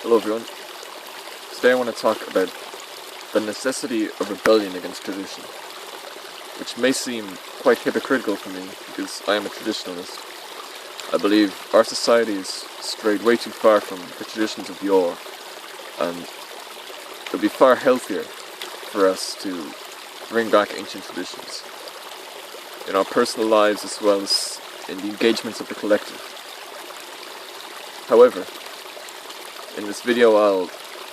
Hello everyone. Today I want to talk about the necessity of rebellion against tradition, which may seem quite hypocritical for me because I am a traditionalist. I believe our society has strayed way too far from the traditions of yore, and it would be far healthier for us to bring back ancient traditions in our personal lives as well as in the engagements of the collective. However, in this video I'll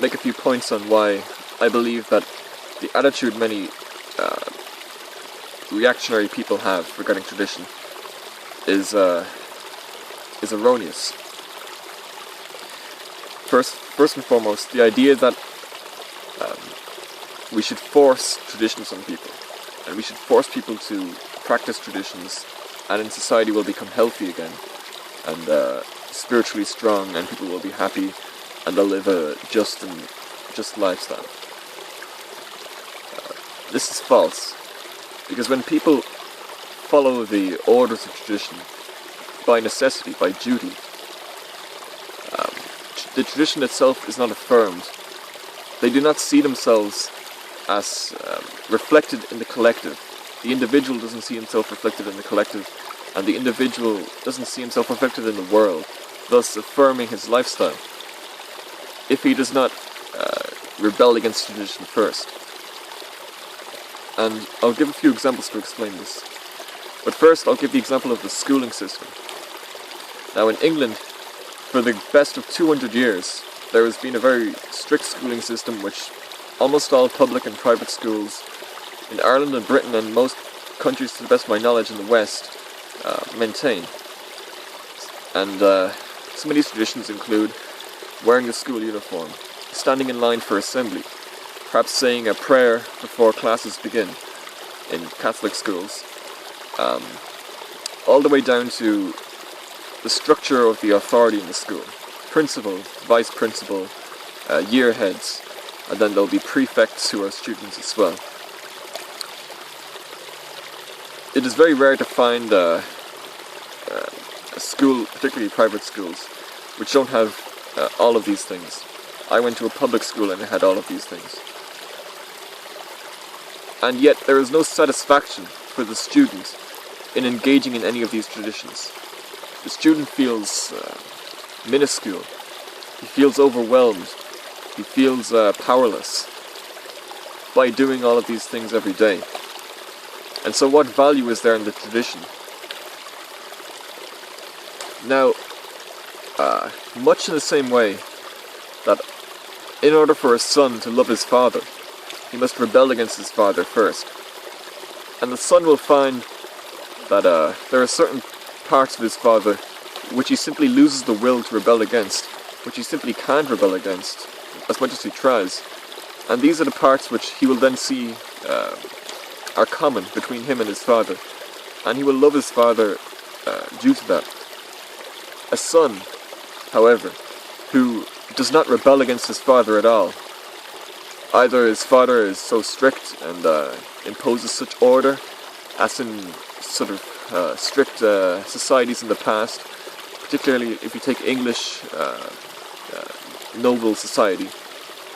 make a few points on why I believe that the attitude many reactionary people have regarding tradition is erroneous. First and foremost, the idea that we should force traditions on people, and we should force people to practice traditions, and in society will become healthy again, and spiritually strong, and people will be happy, and they'll live a just lifestyle. This is false, because when people follow the orders of tradition by necessity, by duty, the tradition itself is not affirmed. They do not see themselves as reflected in the collective. The individual doesn't see himself reflected in the collective, and the individual doesn't see himself reflected in the world, thus affirming his lifestyle, if he does not rebel against tradition first. And I'll give a few examples to explain this. But first I'll give the example of the schooling system. Now in England, for the best of 200 years, there has been a very strict schooling system which almost all public and private schools in Ireland and Britain and most countries, to the best of my knowledge, in the West maintain. And some of these traditions include wearing the school uniform, standing in line for assembly, perhaps saying a prayer before classes begin in Catholic schools, all the way down to the structure of the authority in the school: principal, vice principal, year heads, and then there'll be prefects who are students as well. It is very rare to find a school, particularly private schools, which don't have all of these things. I went to a public school and it had all of these things. And yet there is no satisfaction for the student in engaging in any of these traditions. The student feels minuscule. He feels overwhelmed. He feels powerless by doing all of these things every day. And so what value is there in the tradition? Now, much in the same way that in order for a son to love his father, he must rebel against his father first. And the son will find that there are certain parts of his father which he simply loses the will to rebel against, which he simply can't rebel against, as much as he tries. And these are the parts which he will then see are common between him and his father, and he will love his father due to that. A son, however, who does not rebel against his father at all, either his father is so strict and imposes such order, as in sort of strict societies in the past, particularly if you take English noble society,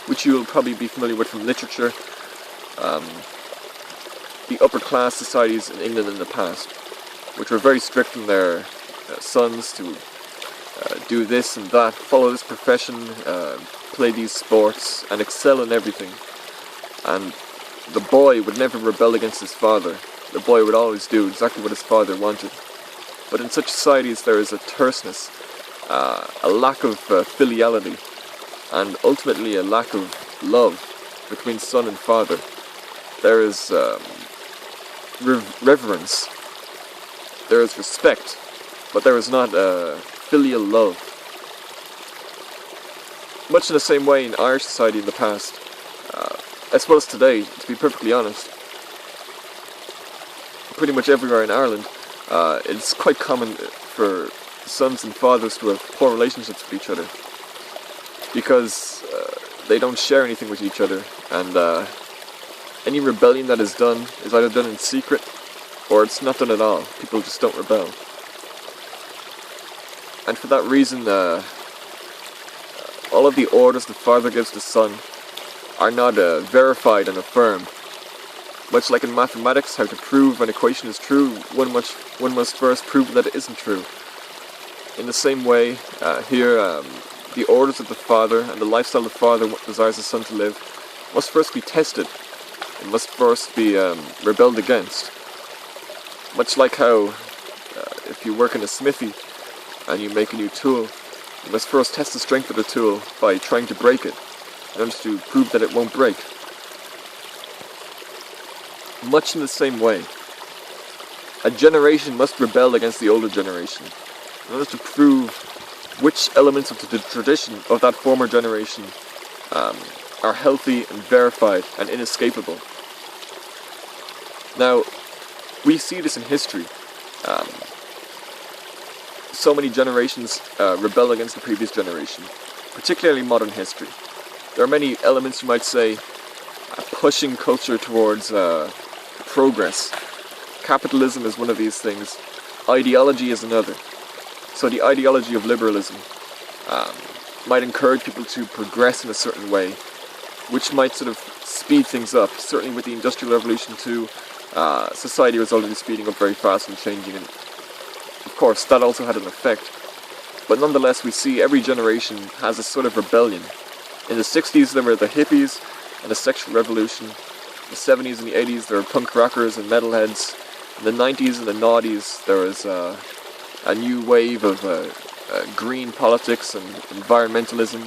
which you will probably be familiar with from literature, the upper class societies in England in the past, which were very strict on their sons to do this and that, follow this profession, play these sports, and excel in everything. And the boy would never rebel against his father. The boy would always do exactly what his father wanted. But in such societies there is a terseness, a lack of filiality, and ultimately a lack of love between son and father. There is reverence, there is respect, but there is not filial love. Much in the same way in Irish society in the past, as well as today, to be perfectly honest, pretty much everywhere in Ireland, it's quite common for sons and fathers to have poor relationships with each other, because they don't share anything with each other, and any rebellion that is done is either done in secret or it's not done at all. People just don't rebel. And for that reason, all of the orders the father gives the son are not verified and affirmed. Much like in mathematics, how to prove an equation is true, one must first prove that it isn't true. In the same way, here, the orders of the father and the lifestyle the father desires the son to live must first be tested. It must first be rebelled against. Much like how, if you work in a smithy and you make a new tool, you must first test the strength of the tool by trying to break it, in order to prove that it won't break. Much in the same way, a generation must rebel against the older generation in order to prove which elements of the tradition of that former generation are healthy and verified and inescapable. Now, we see this in history. So many generations rebel against the previous generation, particularly modern history. There are many elements, you might say, pushing culture towards progress. Capitalism is one of these things. Ideology is another. So the ideology of liberalism might encourage people to progress in a certain way, which might sort of speed things up. Certainly with the Industrial Revolution too, society was already speeding up very fast and changing, and of course that also had an effect. But nonetheless, we see every generation has a sort of rebellion. In the 60s there were the hippies and the sexual revolution. In the 70s and the 80s there were punk rockers and metalheads. In the 90s and the noughties there was a new wave of green politics and environmentalism.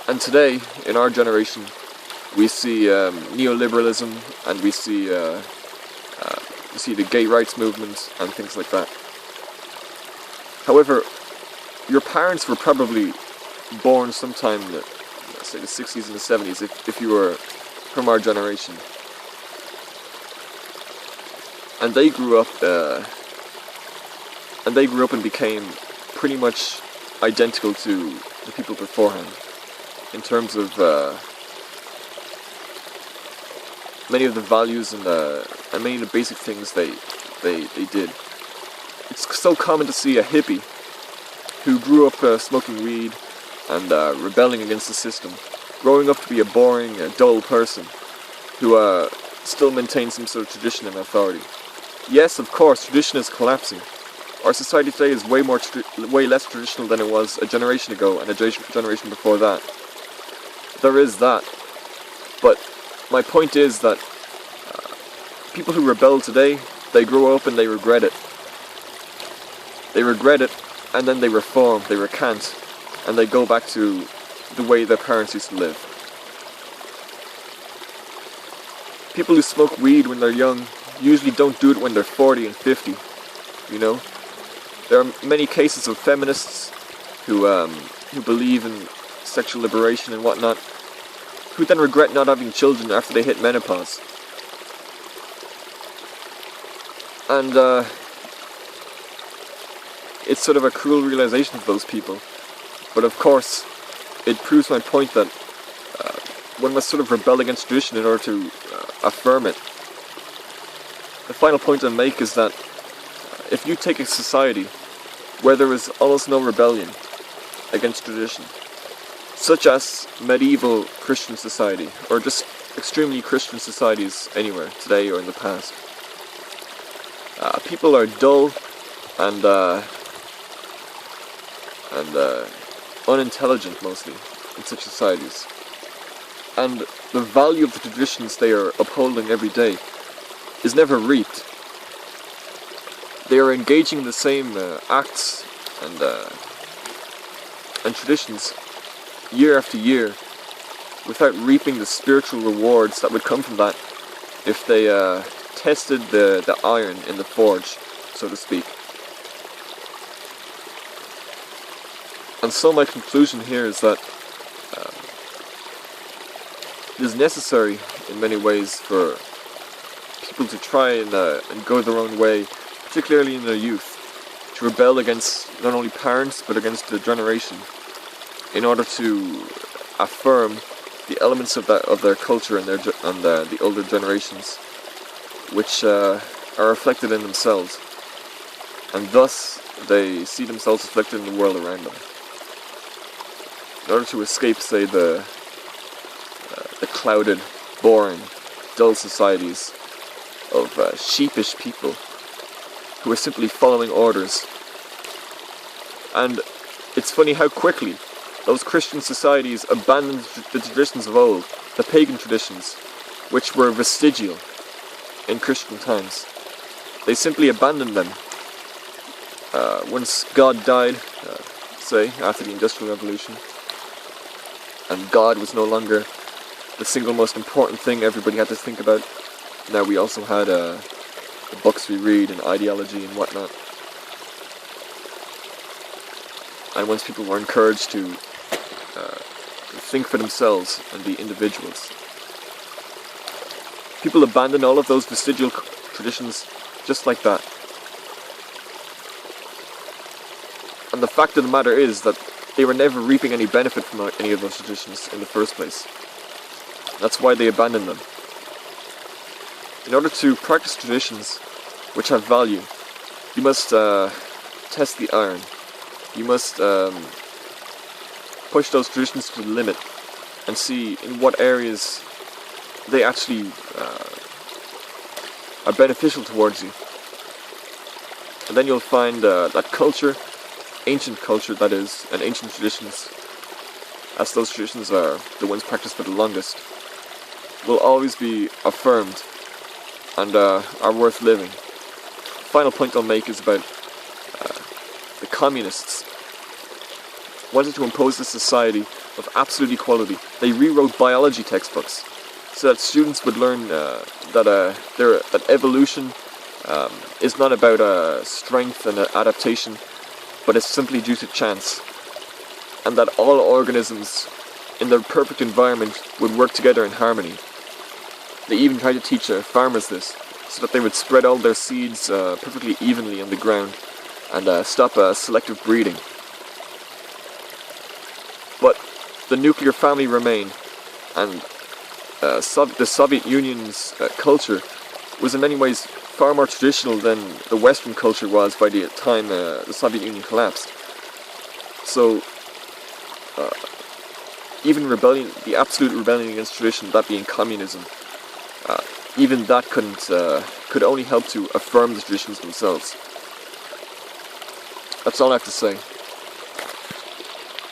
And today, in our generation, we see neoliberalism, and we see the gay rights movement and things like that. However, your parents were probably born sometime in let's say the 60s and the 70s, if you were from our generation. And they grew up and became pretty much identical to the people beforehand in terms of many of the values and many of the basic things they did. It's so common to see a hippie who grew up smoking weed and rebelling against the system, growing up to be a boring, dull person who still maintains some sort of tradition and authority. Yes, of course, tradition is collapsing. Our society today is way less traditional than it was a generation ago and a generation before that. There is that. But my point is that people who rebel today, they grow up and they regret it. They regret it, and then they reform, they recant, and they go back to the way their parents used to live. People who smoke weed when they're young usually don't do it when they're 40 and 50, you know? There are many cases of feminists who believe in sexual liberation and whatnot, who then regret not having children after they hit menopause. And it's sort of a cruel realization for those people. But of course, it proves my point that one must sort of rebel against tradition in order to affirm it. The final point I make is that if you take a society where there is almost no rebellion against tradition, such as medieval Christian society, or just extremely Christian societies anywhere, today or in the past, people are dull and unintelligent mostly in such societies. And the value of the traditions they are upholding every day is never reaped. They are engaging in the same acts and traditions year after year without reaping the spiritual rewards that would come from that if they tested the iron in the forge, so to speak. And so my conclusion here is that it is necessary in many ways for people to try and go their own way, particularly in their youth, to rebel against not only parents but against the generation, in order to affirm the elements of their culture and the older generations, which are reflected in themselves, and thus they see themselves reflected in the world around them. in order to escape, say, the clouded, boring, dull societies of sheepish people who are simply following orders. And it's funny how quickly those Christian societies abandoned the traditions of old, the pagan traditions, which were vestigial in Christian times. They simply abandoned them. Once God died, say, after the Industrial Revolution, and God was no longer the single most important thing everybody had to think about. Now we also had the books we read and ideology and whatnot. And once people were encouraged to think for themselves and be individuals, people abandoned all of those vestigial traditions just like that. And the fact of the matter is that they were never reaping any benefit from any of those traditions in the first place. That's why they abandoned them. In order to practice traditions which have value, you must test the iron. You must push those traditions to the limit and see in what areas they actually are beneficial towards you. And then you'll find that culture, ancient culture that is, and ancient traditions, as those traditions are the ones practiced for the longest, will always be affirmed and are worth living. The final point I'll make is about the communists wanted to impose a society of absolute equality. They rewrote biology textbooks so that students would learn that evolution is not about strength and adaptation, but it's simply due to chance, and that all organisms in their perfect environment would work together in harmony. They even tried to teach farmers this, so that they would spread all their seeds perfectly evenly on the ground and stop selective breeding. But the nuclear family remained, and the Soviet Union's culture was in many ways far more traditional than the Western culture was by the time the Soviet Union collapsed. So, even rebellion, the absolute rebellion against tradition, that being communism, even that could only help to affirm the traditions themselves. That's all I have to say.